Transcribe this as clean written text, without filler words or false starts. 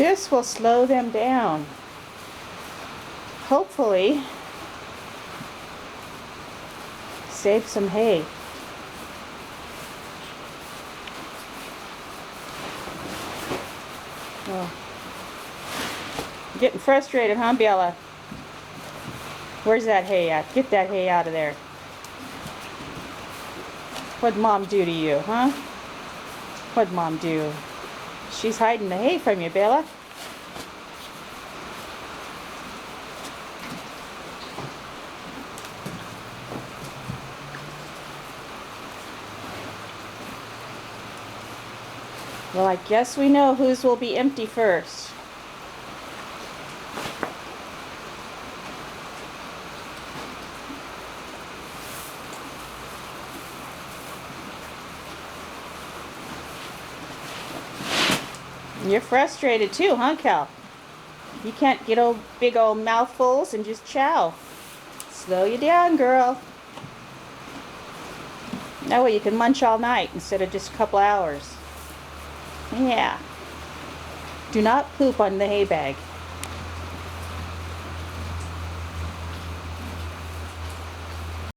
This will slow them down. Hopefully, save some hay. Oh. Getting frustrated, huh, Bella? Where's that hay at? Get that hay out of there. What'd Mom do to you, huh? What'd Mom do? She's hiding the hay from you, Bella. Well, I guess we know whose will be empty first. You're frustrated too, huh, Cal? You can't get big old mouthfuls and just chow. Slow you down, girl. That way you can munch all night instead of just a couple hours. Yeah. Do not poop on the hay bag.